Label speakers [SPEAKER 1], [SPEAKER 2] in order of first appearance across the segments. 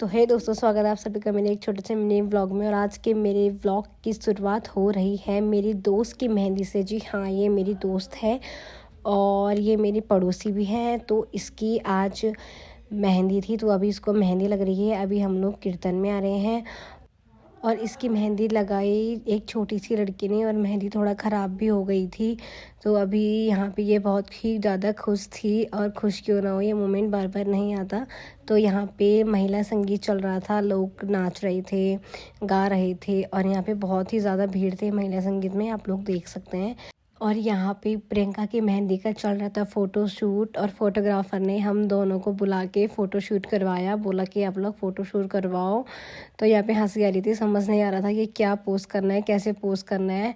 [SPEAKER 1] तो है दोस्तों, स्वागत है आप सभी का मेरे एक छोटे से मिनी व्लॉग में। और आज के मेरे व्लॉग की शुरुआत हो रही है मेरी दोस्त की मेहंदी से। जी हाँ, ये मेरी दोस्त है और ये मेरी पड़ोसी भी है। तो इसकी आज मेहंदी थी, तो अभी इसको मेहंदी लग रही है। अभी हम लोग कीर्तन में आ रहे हैं और इसकी मेहंदी लगाई एक छोटी सी लड़की ने और मेहंदी थोड़ा ख़राब भी हो गई थी। तो अभी यहाँ पे ये बहुत ही ज़्यादा खुश थी, और खुश क्यों ना हो, ये मोमेंट बार बार नहीं आता। तो यहाँ पे महिला संगीत चल रहा था, लोग नाच रहे थे, गा रहे थे, और यहाँ पे बहुत ही ज़्यादा भीड़ थे महिला संगीत में, आप लोग देख सकते हैं। और यहाँ पे प्रियंका की मेहंदी का चल रहा था फ़ोटो शूट, और फोटोग्राफर ने हम दोनों को बुला के फ़ोटो शूट करवाया, बोला कि आप लोग फ़ोटो शूट करवाओ। तो यहाँ पे हंसी आ रही थी, समझ नहीं आ रहा था कि क्या पोस्ट करना है, कैसे पोस्ट करना है।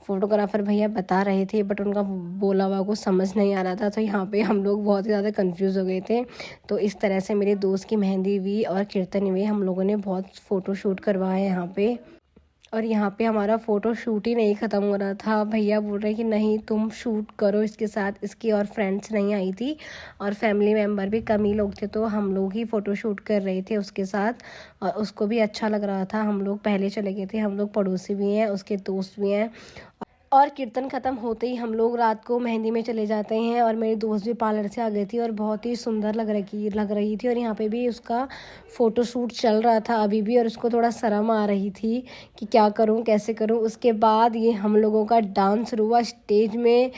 [SPEAKER 1] फोटोग्राफर भैया बता रहे थे बट उनका बोला हुआ कुछ समझ नहीं आ रहा था। तो यहाँ पे हम लोग बहुत ही ज़्यादा कंफ्यूज हो गए थे। तो इस तरह से मेरे दोस्त की मेहंदी हुई और कीर्तन हुई, हम लोगों ने बहुत फ़ोटो शूट करवाया यहाँ पे। और यहाँ पे हमारा फ़ोटो शूट ही नहीं ख़त्म हो रहा था, भैया बोल रहे कि नहीं तुम शूट करो इसके साथ। इसकी और फ्रेंड्स नहीं आई थी और फैमिली मेम्बर भी कम ही लोग थे, तो हम लोग ही फ़ोटो शूट कर रहे थे उसके साथ। और उसको भी अच्छा लग रहा था। हम लोग पहले चले गए थे, हम लोग पड़ोसी भी हैं, उसके दोस्त भी हैं। और कीर्तन ख़त्म होते ही हम लोग रात को मेहंदी में चले जाते हैं। और मेरी दोस्त भी पार्लर से आ गई थी और बहुत ही सुंदर लग रही थी। और यहाँ पे भी उसका फ़ोटो शूट चल रहा था अभी भी, और उसको थोड़ा शर्म आ रही थी कि क्या करूँ कैसे करूँ। उसके बाद ये हम लोगों का डांस हुआ स्टेज में,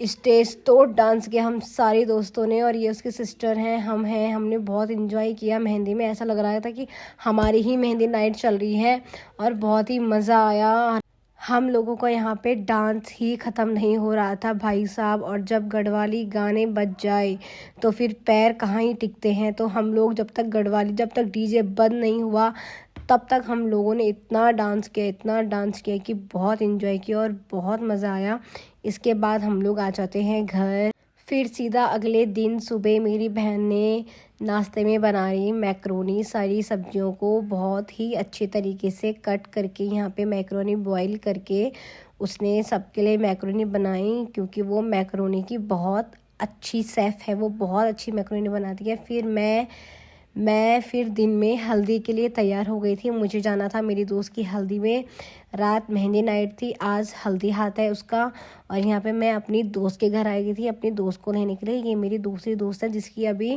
[SPEAKER 1] स्टेज तोड़ डांस किया हम सारे दोस्तों ने। और ये उसकी सिस्टर हैं, हम हैं, हमने बहुत इन्जॉय किया मेहंदी में। ऐसा लग रहा था कि हमारी ही मेहंदी नाइट चल रही है और बहुत ही मज़ा आया। हम लोगों का यहाँ पे डांस ही ख़त्म नहीं हो रहा था भाई साहब। और जब गढ़वाली गाने बज जाए तो फिर पैर कहाँ ही टिकते हैं। तो हम लोग जब तक डीजे बंद नहीं हुआ तब तक हम लोगों ने इतना डांस किया कि बहुत इन्जॉय किया और बहुत मज़ा आया। इसके बाद हम लोग आ जाते हैं घर। फिर सीधा अगले दिन सुबह मेरी बहन ने नाश्ते में बनाई मैक्रोनी। सारी सब्जियों को बहुत ही अच्छे तरीके से कट करके यहाँ पे मैक्रोनी बॉईल करके उसने सबके लिए मैक्रोनी बनाई, क्योंकि वो मैक्रोनी की बहुत अच्छी शेफ़ है, वो बहुत अच्छी मैक्रोनी बनाती है। फिर दिन में हल्दी के लिए तैयार हो गई थी। मुझे जाना था मेरी दोस्त की हल्दी में। रात मेहंदी नाइट थी, आज हल्दी हाथ है उसका। और यहाँ पे मैं अपनी दोस्त के घर आई गई थी अपनी दोस्त को लेने के लिए। ये मेरी दूसरी दोस्त है जिसकी अभी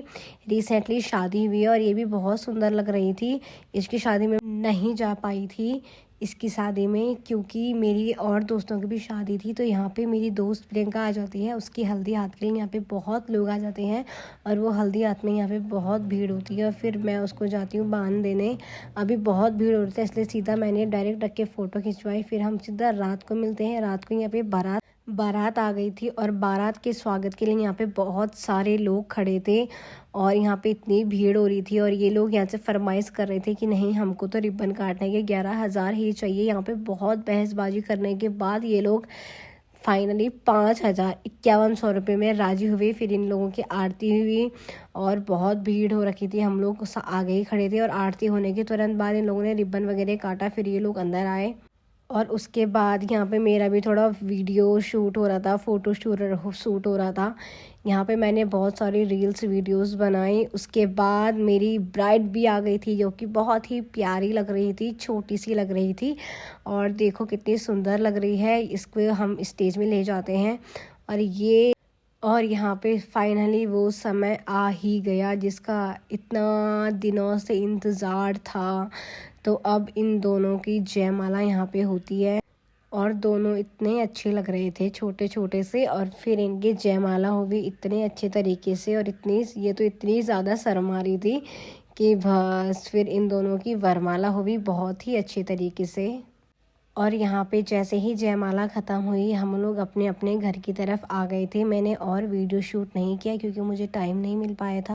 [SPEAKER 1] रिसेंटली शादी हुई है, और ये भी बहुत सुंदर लग रही थी। इसकी शादी में नहीं जा पाई थी इसकी शादी में, क्योंकि मेरी और दोस्तों की भी शादी थी। तो यहाँ पे मेरी दोस्त प्रियंका आ जाती है, उसकी हल्दी हाथ के लिए यहाँ पे बहुत लोग आ जाते हैं। और वो हल्दी हाथ में यहाँ पे बहुत भीड़ होती है, और फिर मैं उसको जाती हूँ बांध देने। अभी बहुत भीड़ होती है, इसलिए सीधा मैंने डायरेक्ट रख के फ़ोटो खिंचवाई। फिर हम सीधा रात को मिलते हैं। रात को यहाँ पे बारात आ गई थी, और बारात के स्वागत के लिए यहाँ पे बहुत सारे लोग खड़े थे। और यहाँ पे इतनी भीड़ हो रही थी, और ये लोग यहाँ से फरमाइश कर रहे थे कि नहीं हमको तो रिबन काटने के 11,000 ही चाहिए। यहाँ पे बहुत बहसबाजी करने के बाद ये लोग फाइनली 5,5100 रुपये में राजी हुए। फिर इन लोगों की आरती हुई, और बहुत भीड़ हो रखी थी, हम लोग आगे ही खड़े थे। और आरती होने के तुरंत बाद इन लोगों ने रिबन वगैरह काटा, फिर ये लोग अंदर आए। और उसके बाद यहाँ पे मेरा भी थोड़ा वीडियो शूट हो रहा था, फ़ोटो शूट हो रहा था। यहाँ पे मैंने बहुत सारी रील्स वीडियोस बनाई। उसके बाद मेरी ब्राइड भी आ गई थी, जो कि बहुत ही प्यारी लग रही थी, छोटी सी लग रही थी। और देखो कितनी सुंदर लग रही है। इसको हम स्टेज में ले जाते हैं। और यहाँ पे फाइनली वो समय आ ही गया जिसका इतना दिनों से इंतज़ार था। तो अब इन दोनों की जयमाला यहाँ पे होती है, और दोनों इतने अच्छे लग रहे थे छोटे छोटे से। और फिर इनकी जयमाला हो गई इतने अच्छे तरीके से, और इतनी ज़्यादा शर्म आ रही थी कि बस। फिर इन दोनों की वरमाला हो गई बहुत ही अच्छे तरीके से। और यहाँ पे जैसे ही जयमाला ख़त्म हुई हम लोग अपने अपने घर की तरफ आ गए थे। मैंने और वीडियो शूट नहीं किया क्योंकि मुझे टाइम नहीं मिल पाया था।